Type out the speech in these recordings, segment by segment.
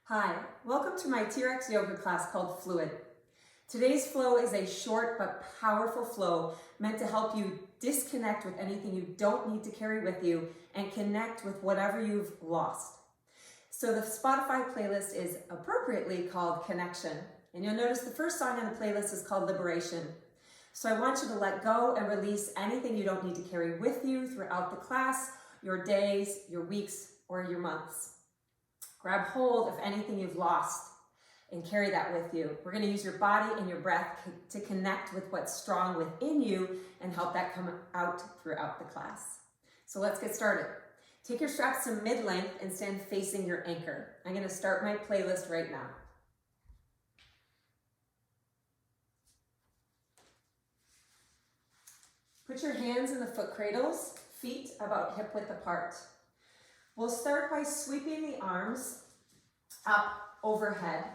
Hi, welcome to my TRX yoga class called Fluid. Today's flow is a short but powerful flow meant to help you disconnect with anything you don't need to carry with you and connect with whatever you've lost. So the Spotify playlist is appropriately called Connection, and you'll notice the first song on the playlist is called Liberation. So I want you to let go and release anything you don't need to carry with you throughout the class, your days, your weeks, or your months. Grab hold of anything you've lost and carry that with you. We're going to use your body and your breath to connect with what's strong within you and help that come out throughout the class. So let's get started. Take your straps to mid-length and stand facing your anchor. I'm going to start my playlist right now. Put your hands in the foot cradles, feet about hip width apart. We'll start by sweeping the arms up overhead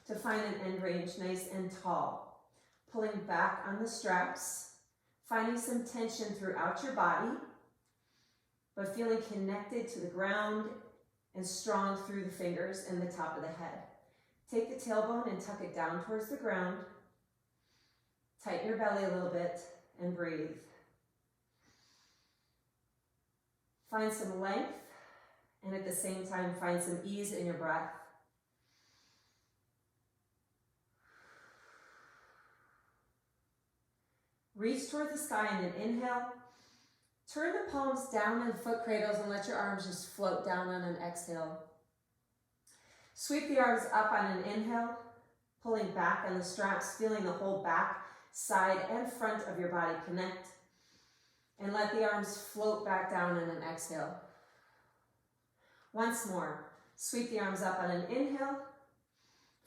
to find an end range nice and tall. Pulling back on the straps, finding some tension throughout your body, but feeling connected to the ground and strong through the fingers and the top of the head. Take the tailbone and tuck it down towards the ground. Tighten your belly a little bit and breathe. Find some length, and at the same time, find some ease in your breath. Reach toward the sky in an inhale. Turn the palms down in foot cradles and let your arms just float down on an exhale. Sweep the arms up on an inhale, pulling back on the straps, feeling the whole back, side, and front of your body connect. And let the arms float back down on an exhale. Once more, sweep the arms up on an inhale,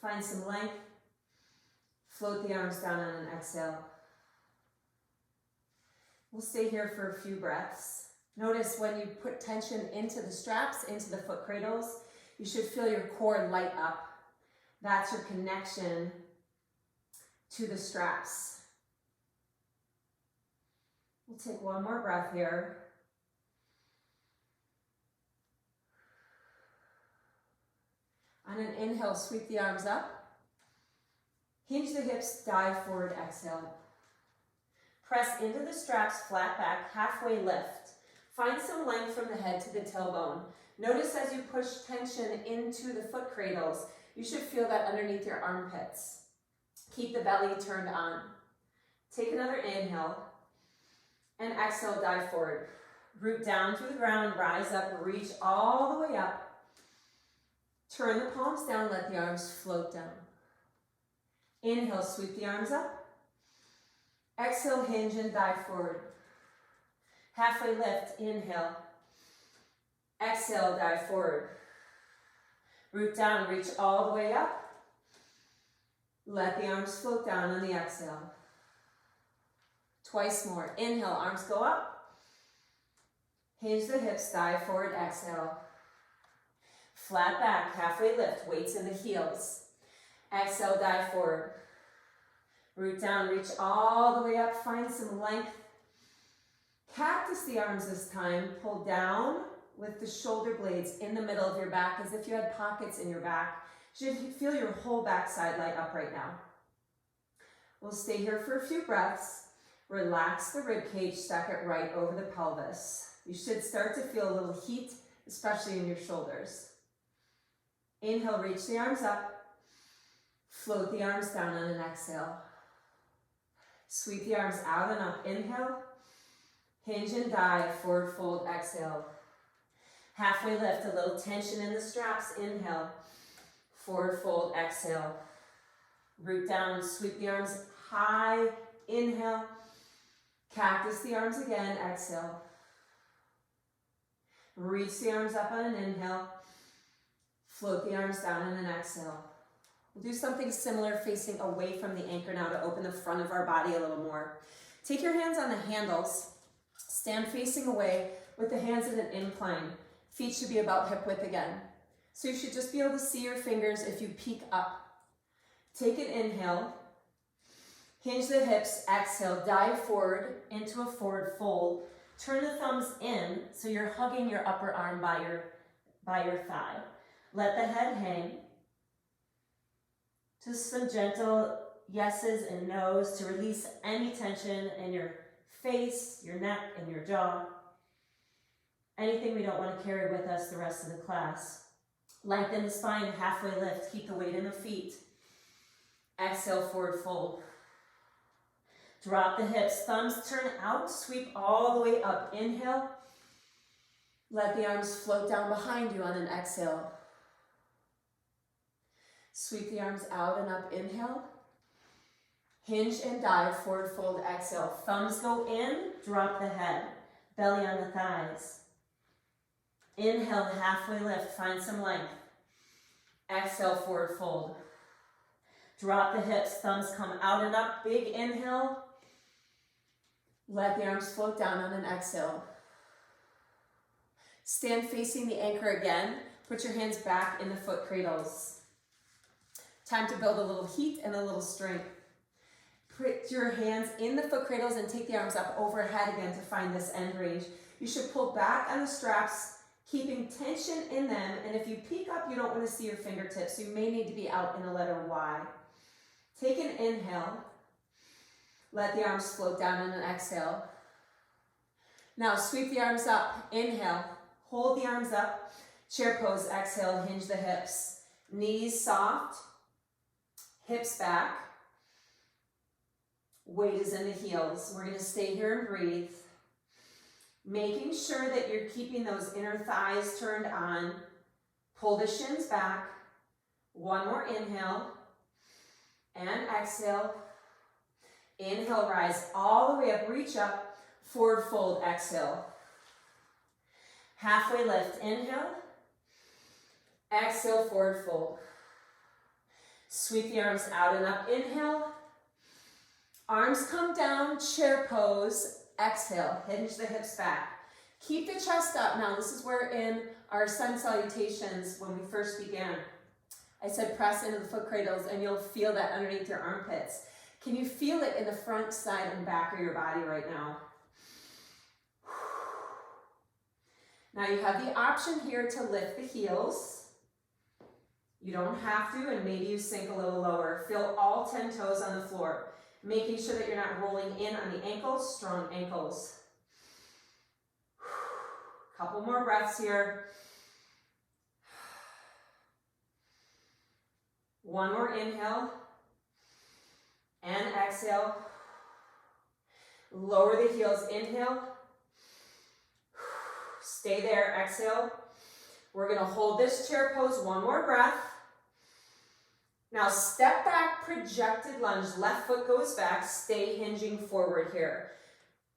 find some length, float the arms down on an exhale. We'll stay here for a few breaths. Notice when you put tension into the straps, into the foot cradles, you should feel your core light up. That's your connection to the straps. We'll take one more breath here. On an inhale, sweep the arms up. Hinge the hips, dive forward, exhale. Press into the straps, flat back, halfway lift. Find some length from the head to the tailbone. Notice as you push tension into the foot cradles, you should feel that underneath your armpits. Keep the belly turned on. Take another inhale, and exhale, dive forward. Root down through the ground, rise up, reach all the way up. Turn the palms down, let the arms float down. Inhale, sweep the arms up. Exhale, hinge and dive forward. Halfway lift, inhale. Exhale, dive forward. Root down, reach all the way up. Let the arms float down on the exhale. Twice more. Inhale, arms go up. Hinge the hips, dive forward, exhale. Flat back, halfway lift, weights in the heels. Exhale, dive forward. Root down, reach all the way up, find some length. Cactus the arms this time. Pull down with the shoulder blades in the middle of your back as if you had pockets in your back. You should feel your whole backside light up right now. We'll stay here for a few breaths. Relax the rib cage, stack it right over the pelvis. You should start to feel a little heat, especially in your shoulders. Inhale, reach the arms up. Float the arms down on an exhale. Sweep the arms out and up. Inhale. Hinge and dive, forward fold, exhale. Halfway lift, a little tension in the straps. Inhale. Forward fold, exhale. Root down, sweep the arms high. Inhale. Cactus the arms again, exhale. Reach the arms up on an inhale. Float the arms down on an exhale. We'll do something similar facing away from the anchor now to open the front of our body a little more. Take your hands on the handles. Stand facing away with the hands in an incline. Feet should be about hip width again. So you should just be able to see your fingers if you peek up. Take an inhale. Hinge the hips, exhale, dive forward into a forward fold. Turn the thumbs in so you're hugging your upper arm by your thigh. Let the head hang. Just some gentle yeses and nos to release any tension in your face, your neck, and your jaw. Anything we don't want to carry with us the rest of the class. Lengthen the spine, halfway lift. Keep the weight in the feet. Exhale, forward fold. Drop the hips, thumbs turn out, sweep all the way up. Inhale. Let the arms float down behind you on an exhale. Sweep the arms out and up, inhale. Hinge and dive, forward fold, exhale. Thumbs go in, drop the head. Belly on the thighs. Inhale, halfway lift, find some length. Exhale, forward fold. Drop the hips, thumbs come out and up, big inhale. Let the arms float down on an exhale. Stand facing the anchor again. Put your hands back in the foot cradles. Time to build a little heat and a little strength. Put your hands in the foot cradles and take the arms up overhead again to find this end range. You should pull back on the straps, keeping tension in them. And if you peek up, you don't want to see your fingertips. So you may need to be out in a letter Y. Take an inhale. Let the arms float down on an exhale. Now sweep the arms up. Inhale. Hold the arms up. Chair pose. Exhale. Hinge the hips. Knees soft. Hips back. Weight is in the heels. We're going to stay here and breathe. Making sure that you're keeping those inner thighs turned on. Pull the shins back. One more inhale. And exhale. Inhale, rise all the way up, reach up, forward fold, exhale. Halfway lift, inhale. Exhale, forward fold. Sweep the arms out and up, inhale. Arms come down, chair pose, exhale, hinge the hips back. Keep the chest up. Now this is where in our sun salutations, when we first began, I said press into the foot cradles and you'll feel that underneath your armpits. Can you feel it in the front, side, and back of your body right now? Now you have the option here to lift the heels. You don't have to, and maybe you sink a little lower. Feel all 10 toes on the floor, making sure that you're not rolling in on the ankles, strong ankles. Couple more breaths here. One more inhale. And exhale. Lower the heels, inhale. Stay there, exhale. We're gonna hold this chair pose, one more breath. Now step back, projected lunge, left foot goes back, stay hinging forward here.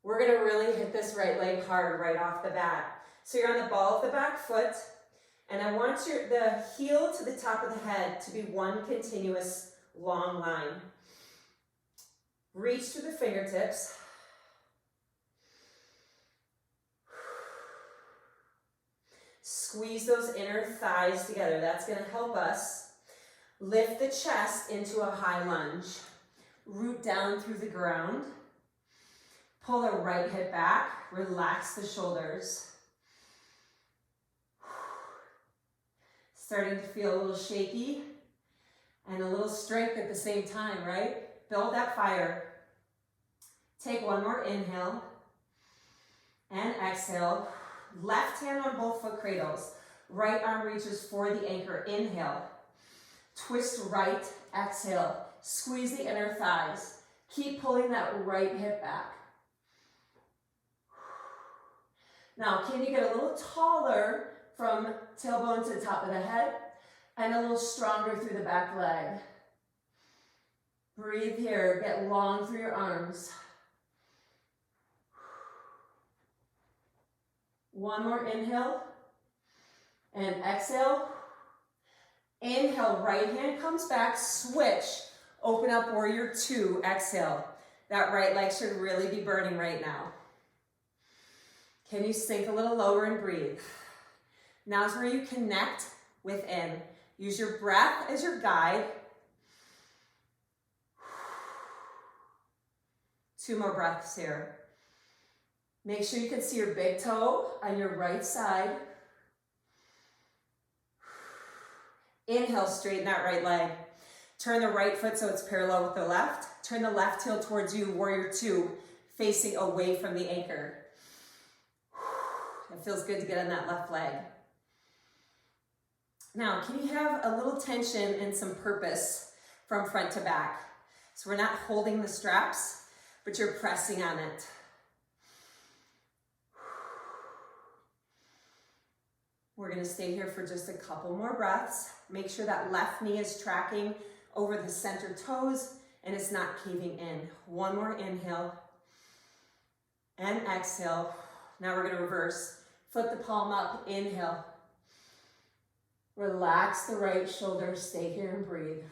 We're gonna really hit this right leg hard right off the bat. So you're on the ball of the back foot, and I want the heel to the top of the head to be one continuous long line. Reach to the fingertips. Squeeze those inner thighs together. That's going to help us lift the chest into a high lunge. Root down through the ground. Pull the right hip back. Relax the shoulders. Starting to feel a little shaky and a little strength at the same time, right? Build that fire. Take one more inhale and exhale. Left hand on both foot cradles. Right arm reaches for the anchor. Inhale. Twist right. Exhale. Squeeze the inner thighs. Keep pulling that right hip back. Now, can you get a little taller from tailbone to the top of the head and a little stronger through the back leg? Breathe here. Get long through your arms. One more inhale and exhale. Inhale, right hand comes back, switch. Open up warrior two, exhale. That right leg should really be burning right now. Can you sink a little lower and breathe? Now's where you connect within. Use your breath as your guide. 2 more breaths here. Make sure you can see your big toe on your right side. Inhale, straighten that right leg. Turn the right foot so it's parallel with the left. Turn the left heel towards you, warrior two, facing away from the anchor. It feels good to get on that left leg. Now, can you have a little tension and some purpose from front to back? So we're not holding the straps, but you're pressing on it. We're gonna stay here for just a couple more breaths. Make sure that left knee is tracking over the center toes and it's not caving in. One more inhale and exhale. Now we're gonna reverse. Flip the palm up, inhale. Relax the right shoulder, stay here and breathe.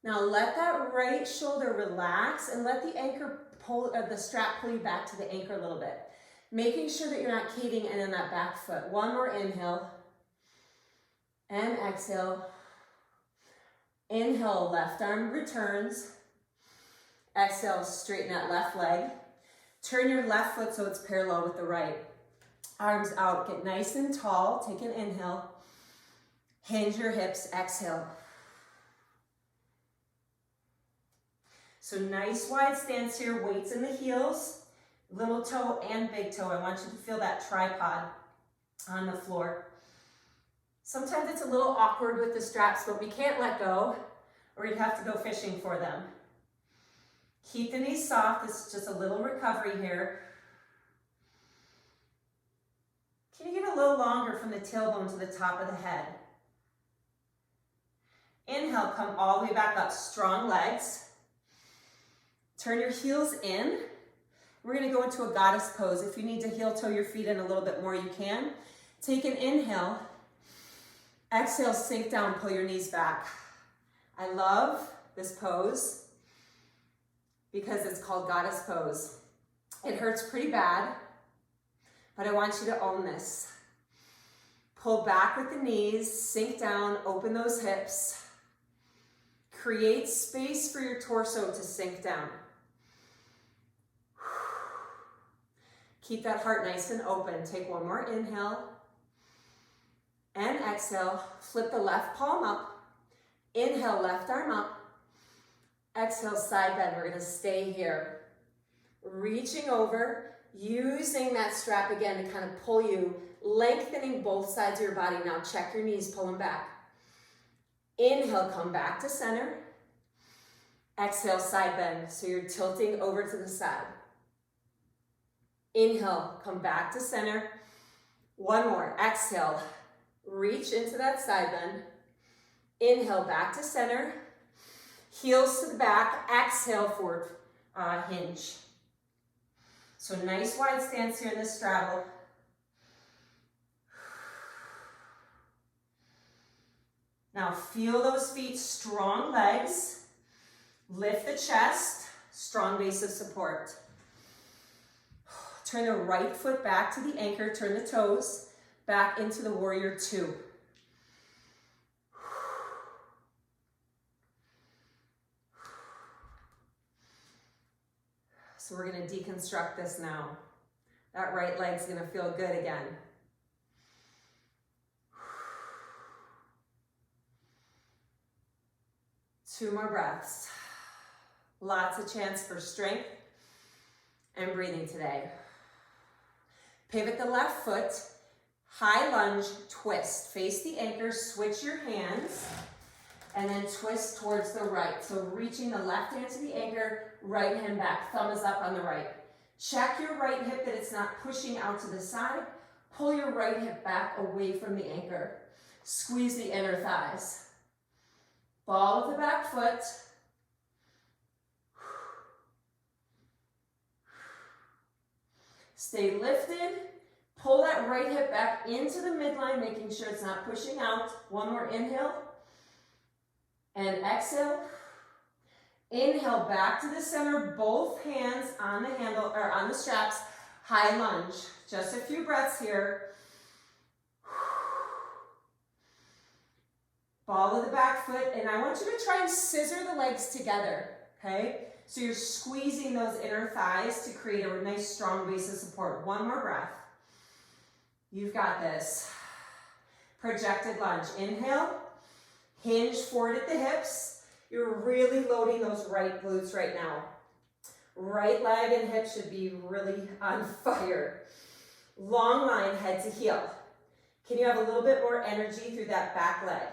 Now let that right shoulder relax and let the anchor pull, the strap pull you back to the anchor a little bit. Making sure that you're not caving in on that back foot. One more inhale and exhale. Inhale, left arm returns. Exhale, straighten that left leg. Turn your left foot so it's parallel with the right. Arms out, get nice and tall. Take an inhale. Hinge your hips, exhale. So nice wide stance here, weights in the heels, little toe and big toe. I want you to feel that tripod on the floor. Sometimes it's a little awkward with the straps, but we can't let go or you'd have to go fishing for them. Keep the knees soft. This is just a little recovery here. Can you get a little longer from the tailbone to the top of the head? Inhale, come all the way back up, strong legs. Turn your heels in. We're gonna go into a goddess pose. If you need to heel toe your feet in a little bit more, you can. Take an inhale. Exhale, sink down, pull your knees back. I love this pose because it's called goddess pose. It hurts pretty bad, but I want you to own this. Pull back with the knees, sink down, open those hips. Create space for your torso to sink down. Keep that heart nice and open. Take one more inhale and exhale. Flip the left palm up. Inhale, left arm up. Exhale, side bend. We're gonna stay here. Reaching over, using that strap again to kind of pull you, lengthening both sides of your body. Now check your knees, pull them back. Inhale, come back to center. Exhale, side bend. So you're tilting over to the side. Inhale, come back to center. One more, exhale. Reach into that side bend. Inhale, back to center. Heels to the back, exhale, forward hinge. So nice wide stance here in the straddle. Now feel those feet, strong legs. Lift the chest, strong base of support. Turn the right foot back to the anchor, turn the toes back into the warrior two. So we're gonna deconstruct this now. That right leg's gonna feel good again. Two more breaths. Lots of chance for strength and breathing today. Pivot the left foot, high lunge, twist. Face the anchor, switch your hands, and then twist towards the right. So reaching the left hand to the anchor, right hand back, thumb is up on the right. Check your right hip that it's not pushing out to the side. Pull your right hip back away from the anchor. Squeeze the inner thighs. Ball of the back foot. Stay lifted. Pull that right hip back into the midline, making sure it's not pushing out. One more inhale. And exhale. Inhale back to the center, both hands on the handle or on the straps. High lunge. Just a few breaths here. Ball of the back foot, and I want you to try and scissor the legs together, okay? So you're squeezing those inner thighs to create a nice strong base of support. One more breath. You've got this. Projected lunge. Inhale. Hinge forward at the hips. You're really loading those right glutes right now. Right leg and hip should be really on fire. Long line, head to heel. Can you have a little bit more energy through that back leg?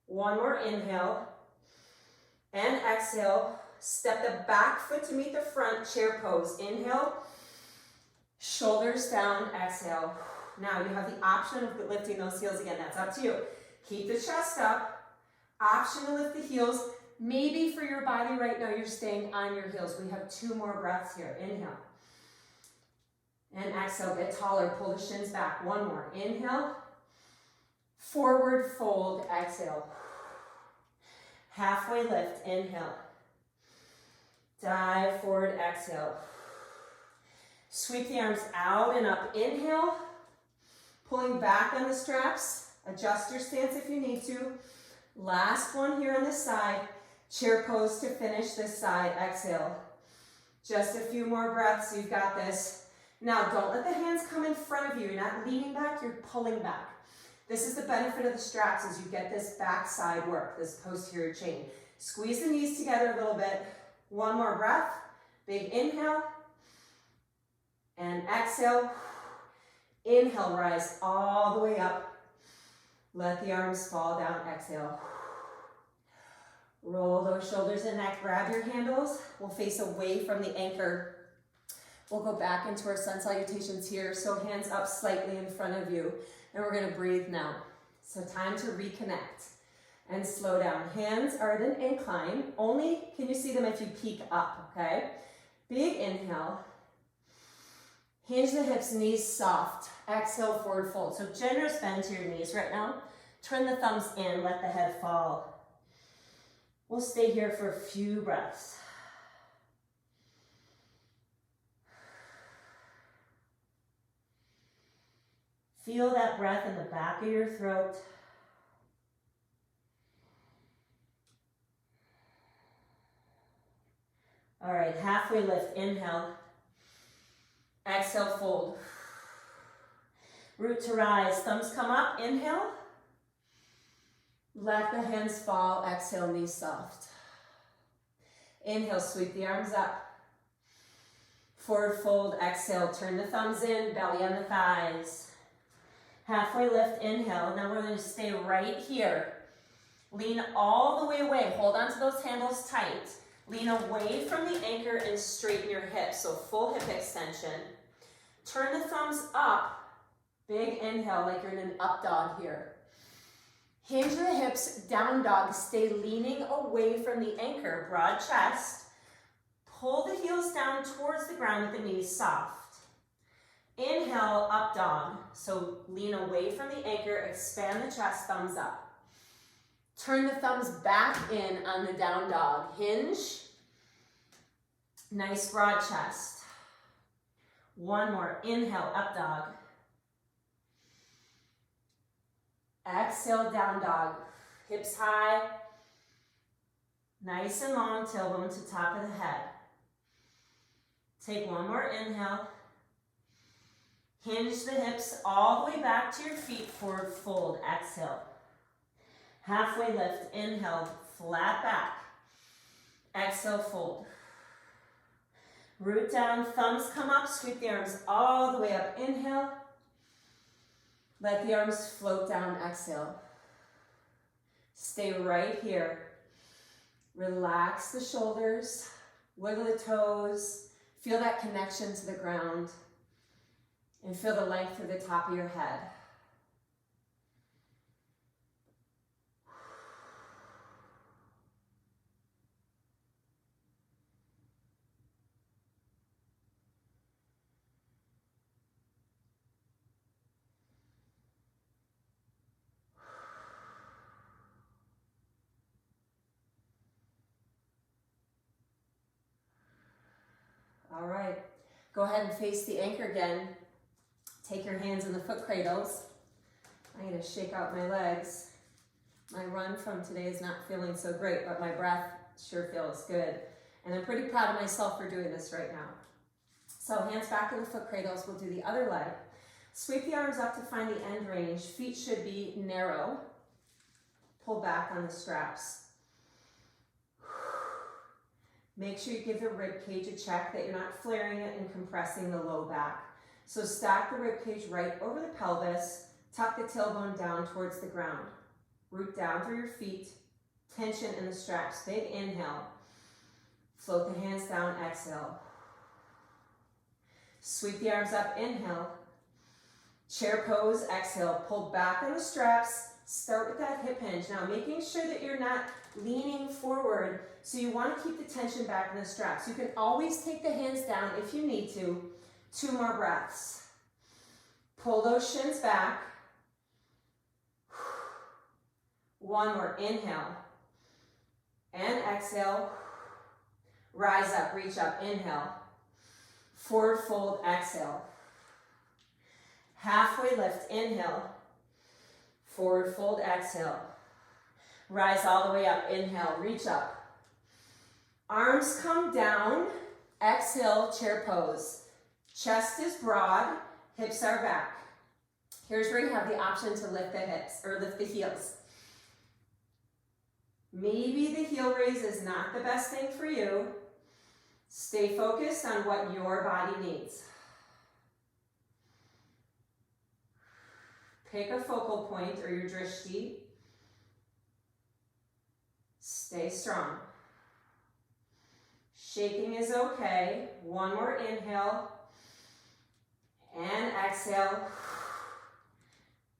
One more inhale. And exhale. Step the back foot to meet the front, chair pose. Inhale. Shoulders down, exhale. Now you have the option of lifting those heels again. That's up to you. Keep the chest up. Option to lift the heels. Maybe for your body right now, you're staying on your heels. We have 2 more breaths here. Inhale. And exhale, get taller. Pull the shins back. 1 more. Inhale. Forward fold, exhale. Halfway lift, inhale. Dive forward, exhale. Sweep the arms out and up. Inhale. Pulling back on the straps. Adjust your stance if you need to. Last one here on this side. Chair pose to finish this side. Exhale. Just a few more breaths. You've got this. Now, don't let the hands come in front of you. You're not leaning back. You're pulling back. This is the benefit of the straps as you get this back side work, this posterior chain. Squeeze the knees together a little bit. 1 more breath. Big inhale. And exhale. Inhale, rise all the way up. Let the arms fall down. Exhale. Roll those shoulders and neck. Grab your handles. We'll face away from the anchor. We'll go back into our sun salutations here. So hands up slightly in front of you. And we're going to breathe now. So time to reconnect and slow down. Hands are at an incline. Only can you see them if you peek up, okay? Big inhale. Hinge the hips, knees soft. Exhale, forward fold. So generous bend to your knees right now. Turn the thumbs in, let the head fall. We'll stay here for a few breaths. Feel that breath in the back of your throat. All right, halfway lift, inhale. Exhale, fold. Root to rise, thumbs come up, inhale. Let the hands fall, exhale, knees soft. Inhale, sweep the arms up. Forward fold, exhale, turn the thumbs in, belly on the thighs. Halfway lift, inhale. Now we're going to stay right here. Lean all the way away. Hold on to those handles tight. Lean away from the anchor and straighten your hips. So full hip extension. Turn the thumbs up. Big inhale like you're in an up dog here. Hinge the hips, down dog. Stay leaning away from the anchor. Broad chest. Pull the heels down towards the ground with the knees soft. Inhale, up dog. So lean away from the anchor, expand the chest, thumbs up. Turn the thumbs back in on the down dog. Hinge. Nice broad chest. 1 more. Inhale, up dog. Exhale, down dog. Hips high. Nice and long, tailbone to top of the head. Take 1 more inhale. Hinge the hips all the way back to your feet, forward fold, exhale. Halfway lift, inhale, flat back. Exhale, fold. Root down, thumbs come up, sweep the arms all the way up, inhale. Let the arms float down, exhale. Stay right here. Relax the shoulders, wiggle the toes, feel that connection to the ground. And feel the length through the top of your head. All right, go ahead and face the anchor again. Take your hands in the foot cradles. I'm going to shake out my legs. My run from today is not feeling so great, but my breath sure feels good. And I'm pretty proud of myself for doing this right now. So hands back in the foot cradles. We'll do the other leg. Sweep the arms up to find the end range. Feet should be narrow. Pull back on the straps. Make sure you give the rib cage a check, that you're not flaring it and compressing the low back. So stack the rib cage right over the pelvis. Tuck the tailbone down towards the ground. Root down through your feet. Tension in the straps. Big inhale. Float the hands down, exhale. Sweep the arms up, inhale. Chair pose, exhale. Pull back on the straps. Start with that hip hinge. Now making sure that you're not leaning forward, so you want to keep the tension back in the straps. You can always take the hands down if you need to. 2 more breaths. Pull those shins back. 1 more, inhale. And exhale. Rise up, reach up, inhale. Forward fold, exhale. Halfway lift, inhale. Forward fold, exhale. Rise all the way up, inhale, reach up. Arms come down, exhale, chair pose. Chest is broad, hips are back. Here's where you have the option to lift the hips, or lift the heels. Maybe the heel raise is not the best thing for you. Stay focused on what your body needs. Pick a focal point or your drishti. Stay strong. Shaking is okay. 1 more inhale. And exhale.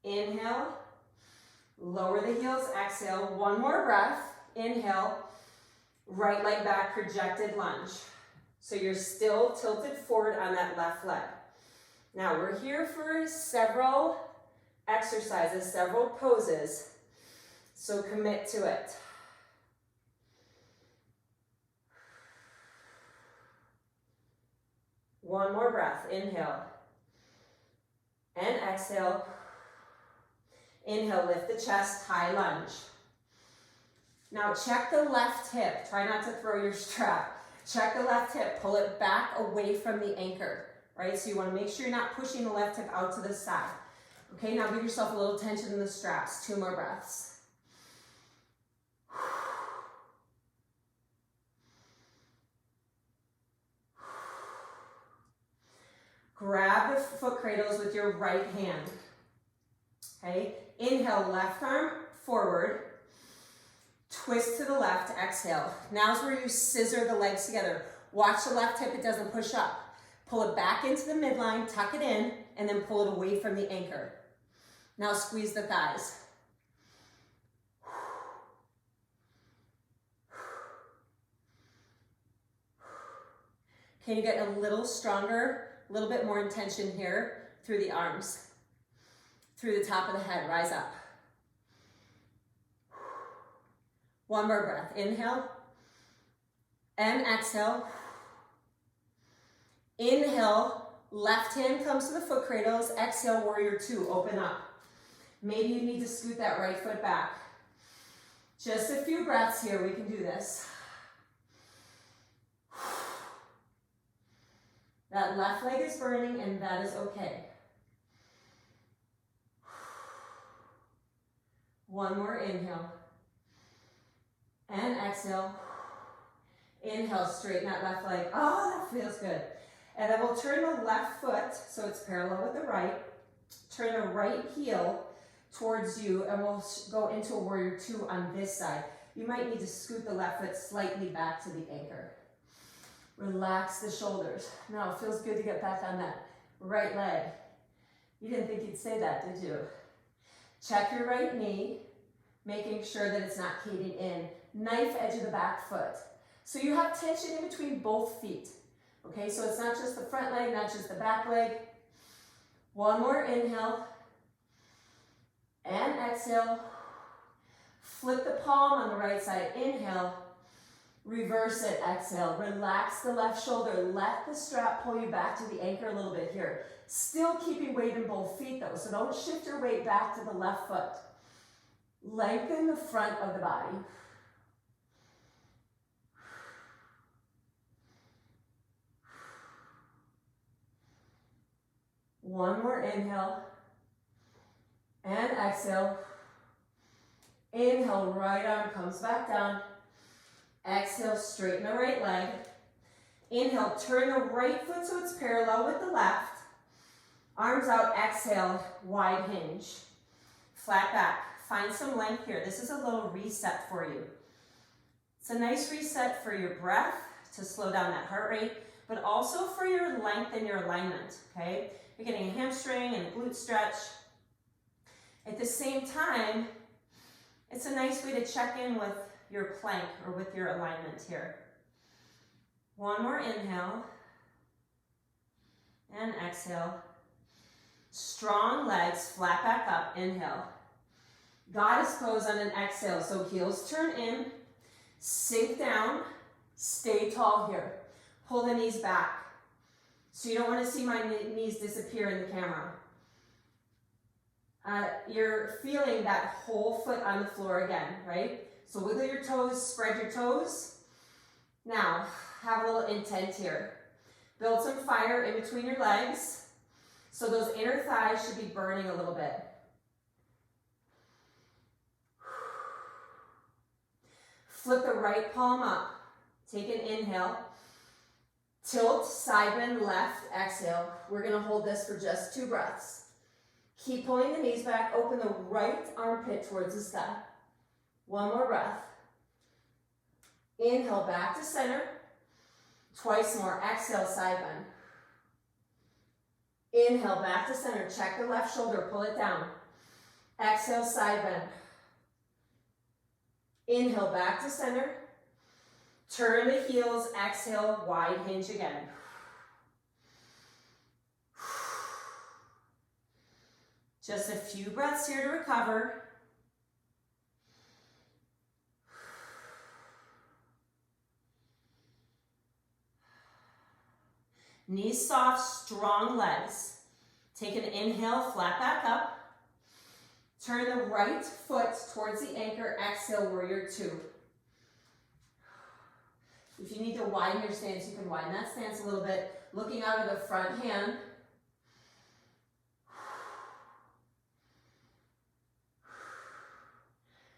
Inhale. Lower the heels, exhale. 1 more breath. Inhale. Right leg back, projected lunge. So you're still tilted forward on that left leg. Now we're here for several exercises, several poses. So commit to it. One more breath. Inhale. And exhale. Inhale, lift the chest, high lunge. Now check the left hip. Try not to throw your strap. Check the left hip. Pull it back away from the anchor, right? So you want to make sure you're not pushing the left hip out to the side. Okay, now give yourself a little tension in the straps. 2 more breaths. Grab the foot cradles with your right hand. Okay, inhale, left arm forward. Twist to the left, exhale. Now's where you scissor the legs together. Watch the left hip, it doesn't push up. Pull it back into the midline, tuck it in, and then pull it away from the anchor. Now squeeze the thighs. Can you get a little stronger, a little bit more intention here through the arms, through the top of the head, rise up. 1 more breath, inhale and exhale. Inhale, left hand comes to the foot cradles, exhale, warrior 2, open up. Maybe you need to scoot that right foot back. Just a few breaths here, we can do this. That left leg is burning and that is okay. 1 more inhale. And exhale. Inhale, straighten that left leg. Oh, that feels good. And then we'll turn the left foot so it's parallel with the right. Turn the right heel towards you and we'll go into a warrior 2 on this side. You might need to scoot the left foot slightly back to the anchor. Relax the shoulders. Now it feels good to get back on that right leg. You didn't think you'd say that, did you? Check your right knee, making sure that it's not caving in. Knife edge of the back foot. So you have tension in between both feet. Okay, so it's not just the front leg, not just the back leg. 1 more inhale. And exhale. Flip the palm on the right side. Inhale. Reverse it, exhale. Relax the left shoulder. Let the strap pull you back to the anchor a little bit here. Still keeping weight in both feet though, so don't shift your weight back to the left foot. Lengthen the front of the body. One more inhale. And exhale. Inhale, right arm comes back down. Exhale, straighten the right leg. Inhale, turn the right foot so it's parallel with the left. Arms out, exhale, wide hinge. Flat back. Find some length here. This is a little reset for you. It's a nice reset for your breath to slow down that heart rate, but also for your length and your alignment, okay? You're getting a hamstring and a glute stretch. At the same time, it's a nice way to check in with your plank or with your alignment here. One more inhale and exhale. Strong legs, flat back up, inhale. Goddess pose on an exhale, so heels turn in, sink down, stay tall here. Pull the knees back. So you don't want to see my knees disappear in the camera. You're feeling that whole foot on the floor again, right? So wiggle your toes, spread your toes. Now, have a little intent here. Build some fire in between your legs. So those inner thighs should be burning a little bit. Flip the right palm up. Take an inhale. Tilt, side bend, left, exhale. We're going to hold this for just 2 breaths. Keep pulling the knees back. Open the right armpit towards the sky. One more breath. Inhale, back to center. Twice more. Exhale, side bend. Inhale, back to center. Check the left shoulder. Pull it down. Exhale, side bend. Inhale, back to center. Turn the heels. Exhale, wide hinge again. Just a few breaths here to recover. Knees soft, strong legs. Take an inhale, flat back up. Turn the right foot towards the anchor. Exhale, warrior 2. If you need to widen your stance, you can widen that stance a little bit. Looking out of the front hand.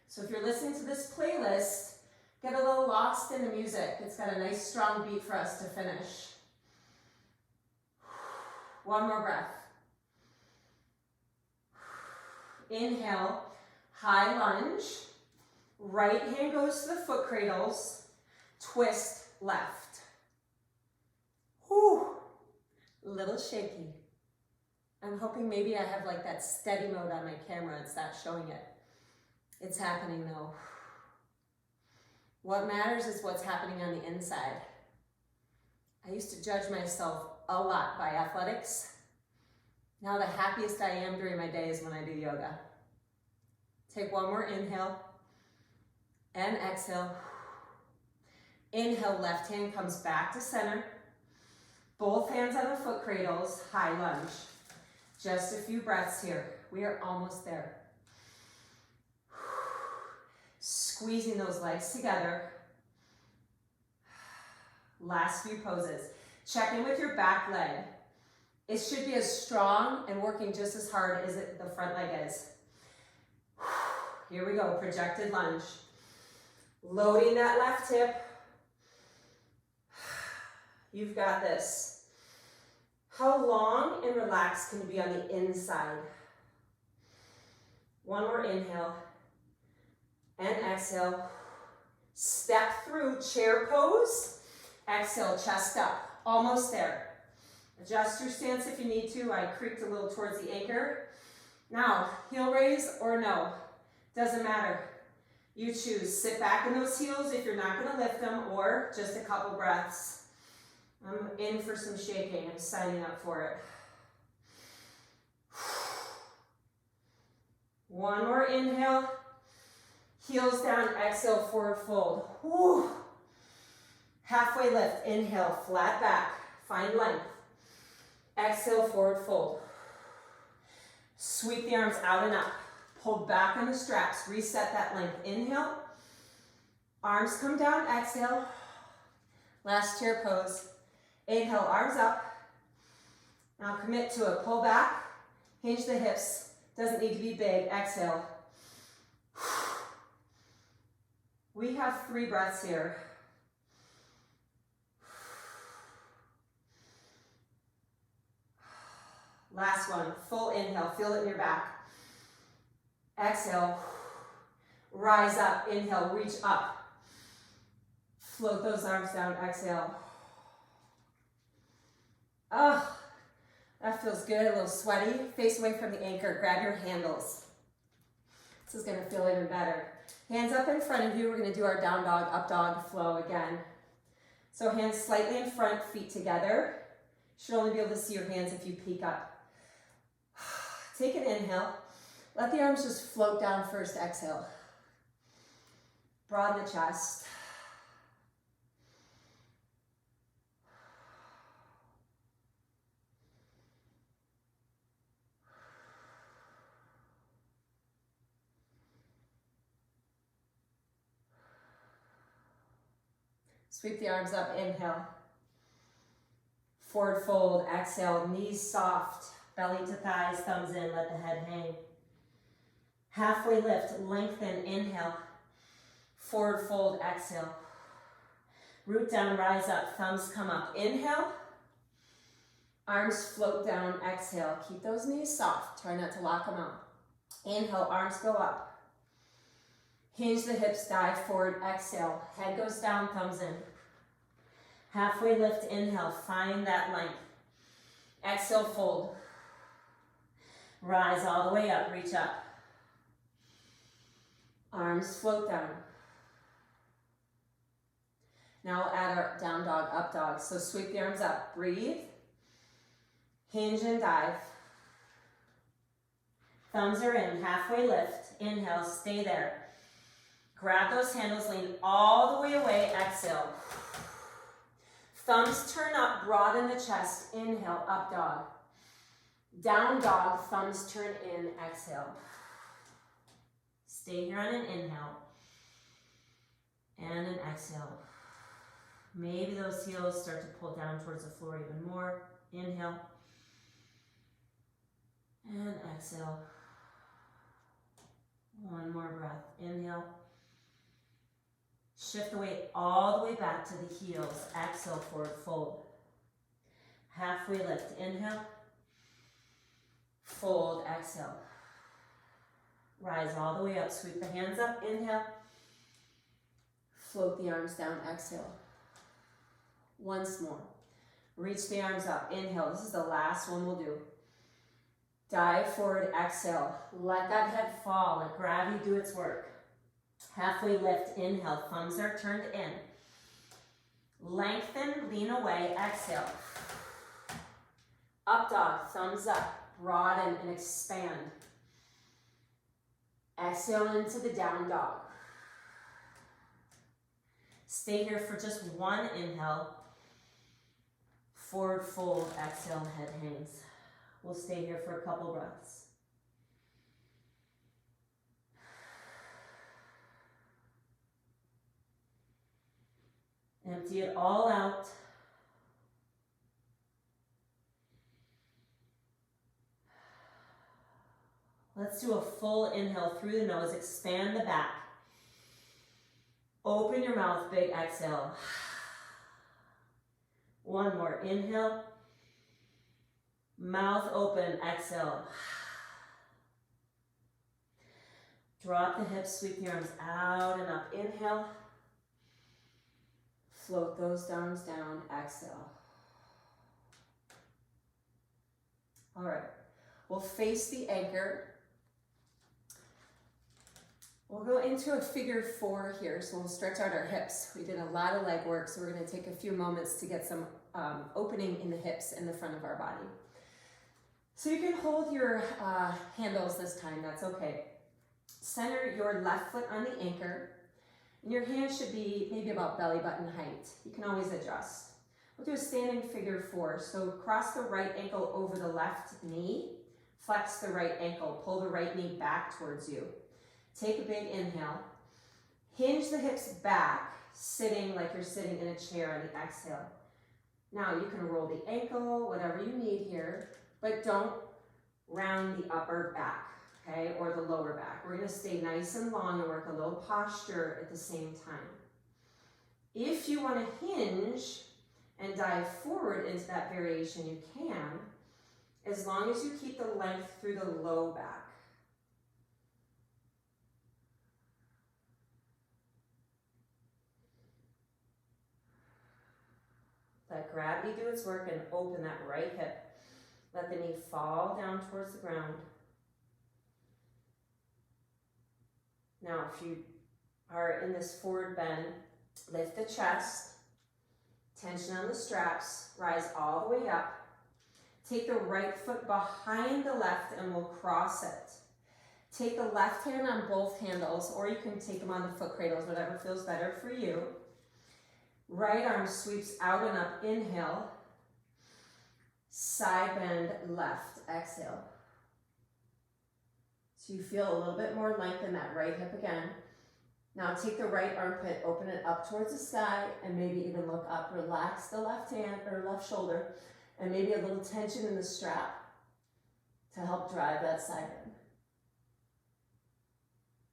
So if you're listening to this playlist, get a little lost in the music. It's got a nice strong beat for us to finish. One more breath. Inhale, high lunge. Right hand goes to the foot cradles. Twist left. Whew, a little shaky. I'm hoping maybe I have like that steady mode on my camera. It's not showing it. It's happening though. What matters is what's happening on the inside. I used to judge myself a lot by athletics. Now the happiest I am during my day is when I do yoga. Take one more inhale and exhale. Inhale, left hand comes back to center. Both hands on the foot cradles, high lunge. Just a few breaths here. We are almost there. Squeezing those legs together. Last few poses. Check in with your back leg. It should be as strong and working just as hard as the front leg is. Here we go, projected lunge. Loading that left hip. You've got this. How long and relaxed can you be on the inside? One more inhale. And exhale. Step through chair pose. Exhale, chest up. Almost there. Adjust your stance if you need to. I creaked a little towards the anchor. Now, heel raise or no. Doesn't matter. You choose. Sit back in those heels if you're not going to lift them, or just a couple breaths. I'm in for some shaking. I'm signing up for it. One more inhale. Heels down, exhale, forward fold. Whew. Halfway lift, inhale, flat back, find length. Exhale, forward fold. Sweep the arms out and up. Pull back on the straps, reset that length. Inhale, arms come down, exhale. Last chair pose. Inhale, arms up. Now commit to a pull back, hinge the hips, doesn't need to be big, exhale. We have 3 breaths here. Last one, full inhale, feel it in your back. Exhale, rise up, inhale, reach up. Float those arms down, exhale. Oh, that feels good, a little sweaty. Face away from the anchor, grab your handles. This is gonna feel even better. Hands up in front of you, we're gonna do our down dog, up dog flow again. So hands slightly in front, feet together. You should only be able to see your hands if you peek up. Take an inhale. Let the arms just float down first, exhale. Broaden the chest. Sweep the arms up, inhale. Forward fold, exhale, knees soft, belly to thighs, thumbs in, let the head hang. Halfway lift, lengthen, inhale. Forward fold, exhale. Root down, rise up, thumbs come up, inhale. Arms float down, exhale. Keep those knees soft, try not to lock them out. Inhale, arms go up. Hinge the hips, dive forward, exhale. Head goes down, thumbs in. Halfway lift, inhale, find that length. Exhale, fold. Rise all the way up, reach up. Arms float down. Now we'll add our down dog, up dog. So sweep the arms up, breathe. Hinge and dive. Thumbs are in, halfway lift. Inhale, stay there. Grab those handles, lean all the way away, exhale. Thumbs turn up, broaden the chest, inhale, up dog. Down dog, thumbs turn in, exhale. Stay here on an inhale and an exhale. Maybe those heels start to pull down towards the floor even more. Inhale and exhale. One more breath, inhale. Shift the weight all the way back to the heels. Exhale, forward fold. Halfway lift, inhale. Fold, exhale. Rise all the way up, sweep the hands up, inhale. Float the arms down, exhale. Once more. Reach the arms up, inhale. This is the last one we'll do. Dive forward, exhale. Let that head fall, let gravity do its work. Halfway lift, inhale, thumbs are turned in. Lengthen, lean away, exhale. Up dog, thumbs up, broaden and expand. Exhale into the down dog. Stay here for just one inhale. Forward fold, exhale, head hangs. We'll stay here for a couple breaths. Empty it all out. Let's do a full inhale through the nose, expand the back. Open your mouth, big exhale. One more, inhale. Mouth open, exhale. Drop the hips, sweep the arms out and up, inhale. Float those arms down, exhale. All right, we'll face the anchor. We'll go into a figure 4 here, so we'll stretch out our hips. We did a lot of leg work, so we're gonna take a few moments to get some opening in the hips in the front of our body. So you can hold your handles this time, that's okay. Center your left foot on the anchor. And your hands should be maybe about belly button height. You can always adjust. We'll do a standing figure 4. So cross the right ankle over the left knee. Flex the right ankle. Pull the right knee back towards you. Take a big inhale. Hinge the hips back, sitting like you're sitting in a chair on the exhale. Now you can roll the ankle, whatever you need here, but don't round the upper back, okay, or the lower back. We're gonna stay nice and long and work a little posture at the same time. If you wanna hinge and dive forward into that variation, you can, as long as you keep the length through the low back. Let gravity do its work and open that right hip. Let the knee fall down towards the ground. Now, if you are in this forward bend, lift the chest, tension on the straps, rise all the way up. Take the right foot behind the left and we'll cross it. Take the left hand on both handles, or you can take them on the foot cradles, whatever feels better for you. Right arm sweeps out and up, inhale. Side bend left, exhale. So you feel a little bit more length in that right hip again. Now take the right armpit, open it up towards the sky, and maybe even look up. Relax the left hand or left shoulder, and maybe a little tension in the strap to help drive that side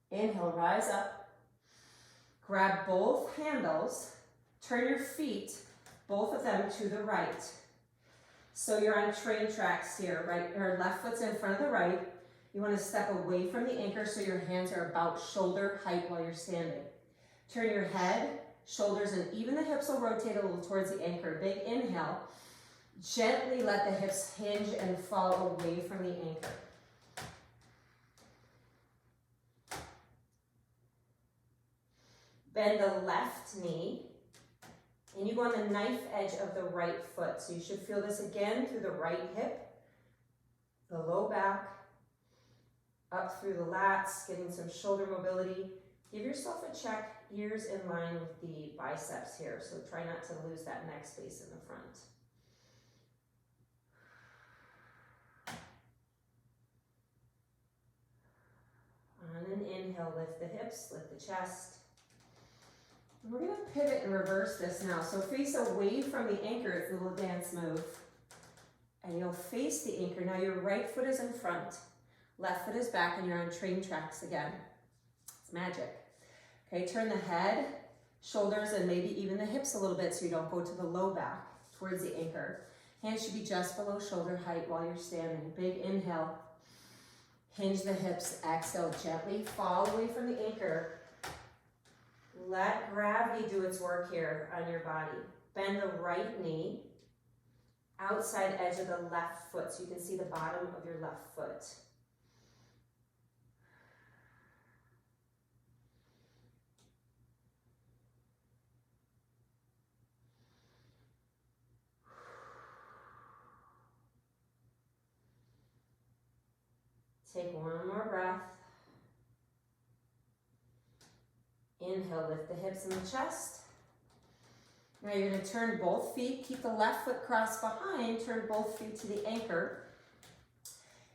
bend. Inhale, rise up. Grab both handles. Turn your feet, both of them to the right. So you're on train tracks here, right? Or left foot's in front of the right. You want to step away from the anchor so your hands are about shoulder height while you're standing. Turn your head, shoulders, and even the hips will rotate a little towards the anchor. Big inhale. Gently let the hips hinge and fall away from the anchor. Bend the left knee. And you go on the knife edge of the right foot. So you should feel this again through the right hip, the low back, up through the lats, getting some shoulder mobility. Give yourself a check, ears in line with the biceps here. So try not to lose that neck space in the front. On an inhale, lift the hips, lift the chest. We're going to pivot and reverse this now. So face away from the anchor, it's a little dance move. And you'll face the anchor. Now your right foot is in front, left foot is back, and you're on train tracks again. It's magic. Okay, turn the head, shoulders, and maybe even the hips a little bit so you don't go to the low back towards the anchor. Hands should be just below shoulder height while you're standing. Big inhale. Hinge the hips, exhale, gently fall away from the anchor. Let gravity do its work here on your body. Bend the right knee, outside edge of the left foot, so you can see the bottom of your left foot. Take one more breath. Inhale, lift the hips and the chest. Now you're going to turn both feet, keep the left foot crossed behind, turn both feet to the anchor.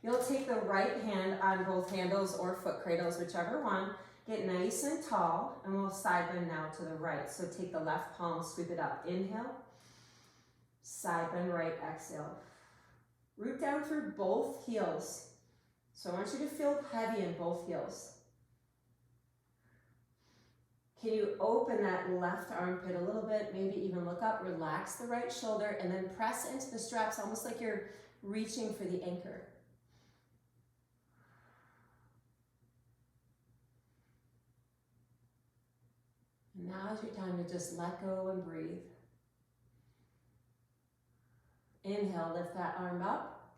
You'll take the right hand on both handles or foot cradles, whichever one. Get nice and tall, and we'll side bend now to the right. So take the left palm, sweep it up. Inhale, side bend right, exhale. Root down through both heels. So I want you to feel heavy in both heels. Can you open that left armpit a little bit, maybe even look up, relax the right shoulder, and then press into the straps almost like you're reaching for the anchor. And now is your time to just let go and breathe. Inhale, lift that arm up,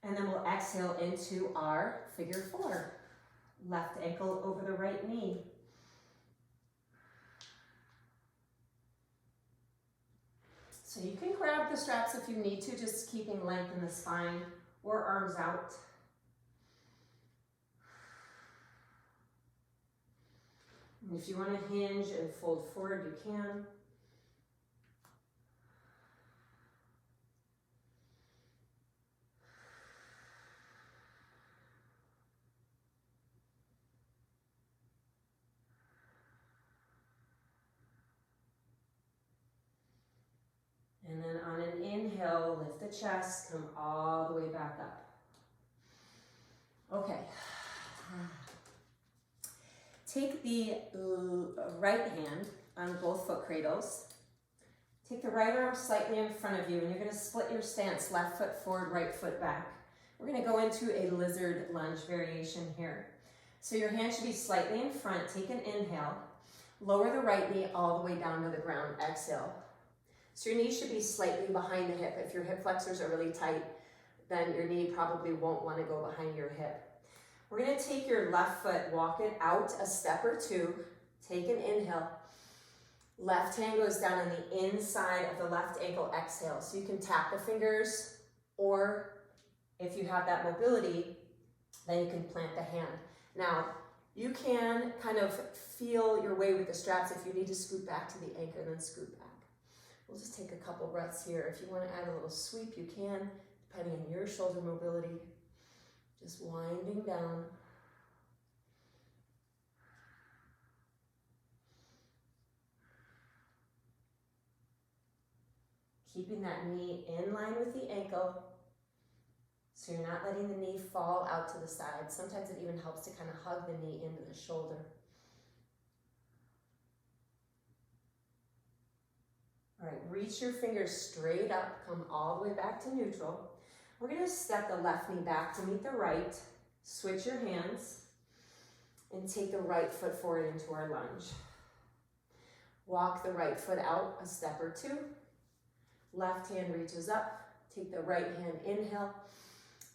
and then we'll exhale into our figure four. Left ankle over the right knee. So you can grab the straps if you need to, just keeping length in the spine or arms out. And if you want to hinge and fold forward, you can. the chest, come all the way back up. Okay. Take the right hand on both foot cradles. Take the right arm slightly in front of you, and you're going to split your stance, left foot forward, right foot back. We're going to go into a lizard lunge variation here. So your hand should be slightly in front. Take an inhale. Lower the right knee all the way down to the ground. Exhale. So your knee should be slightly behind the hip. If your hip flexors are really tight, then your knee probably won't want to go behind your hip. We're going to take your left foot, walk it out a step or two. Take an inhale. Left hand goes down on the inside of the left ankle. Exhale. So you can tap the fingers, or if you have that mobility, then you can plant the hand. Now, you can kind of feel your way with the straps. If you need to scoot back to the anchor, then scoot back. We'll just take a couple breaths here. If you want to add a little sweep, you can, depending on your shoulder mobility. Just winding down. Keeping that knee in line with the ankle, so you're not letting the knee fall out to the side. Sometimes it even helps to kind of hug the knee into the shoulder. All right, reach your fingers straight up, come all the way back to neutral. We're going to step the left knee back to meet the right, switch your hands, and take the right foot forward into our lunge. Walk the right foot out a step or two. Left hand reaches up, take the right hand, inhale,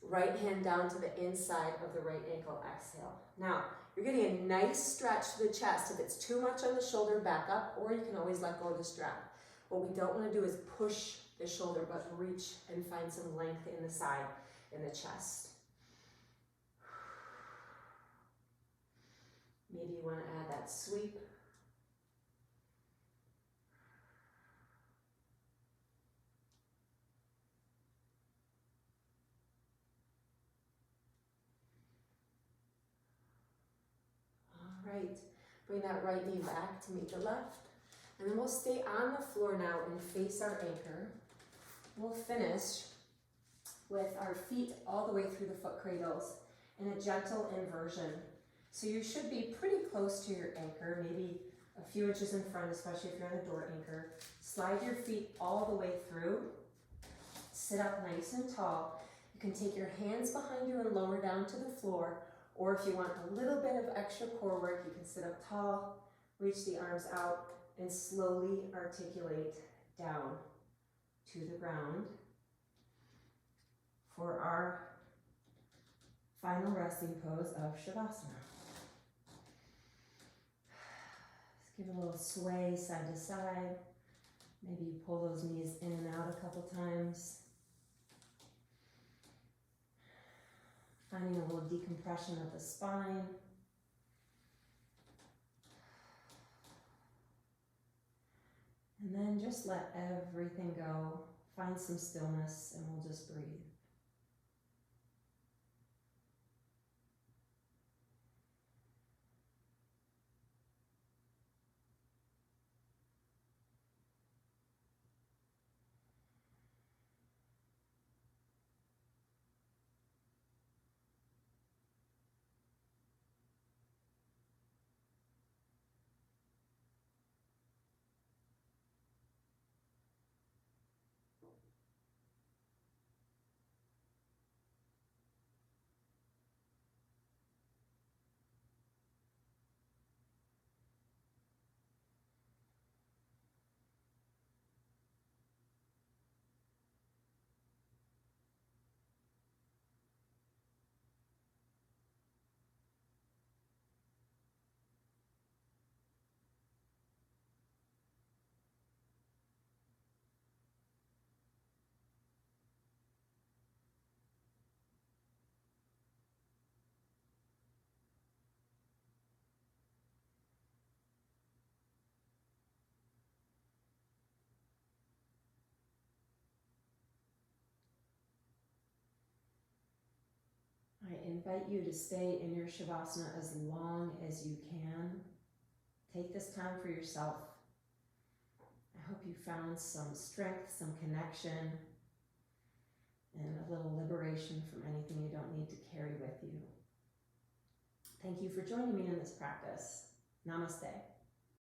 right hand down to the inside of the right ankle, exhale. Now, you're getting a nice stretch to the chest. If it's too much on the shoulder, back up, or you can always let go of the strap. What we don't want to do is push the shoulder, but reach and find some length in the side, in the chest. Maybe you want to add that sweep. All right, bring that right knee back to meet the left. And then we'll stay on the floor now and face our anchor. We'll finish with our feet all the way through the foot cradles in a gentle inversion. So you should be pretty close to your anchor, maybe a few inches in front, especially if you're on the door anchor. Slide your feet all the way through. Sit up nice and tall. You can take your hands behind you and lower down to the floor, or if you want a little bit of extra core work, you can sit up tall, reach the arms out, and slowly articulate down to the ground for our final resting pose of Shavasana. Just give it a little sway side to side. Maybe you pull those knees in and out a couple times. Finding a little decompression of the spine. And then just let everything go. Find some stillness and we'll just breathe. I invite you to stay in your Shavasana as long as you can. Take this time for yourself. I hope you found some strength, some connection. and a little liberation from anything you don't need to carry with you. Thank you for joining me in this practice. Namaste.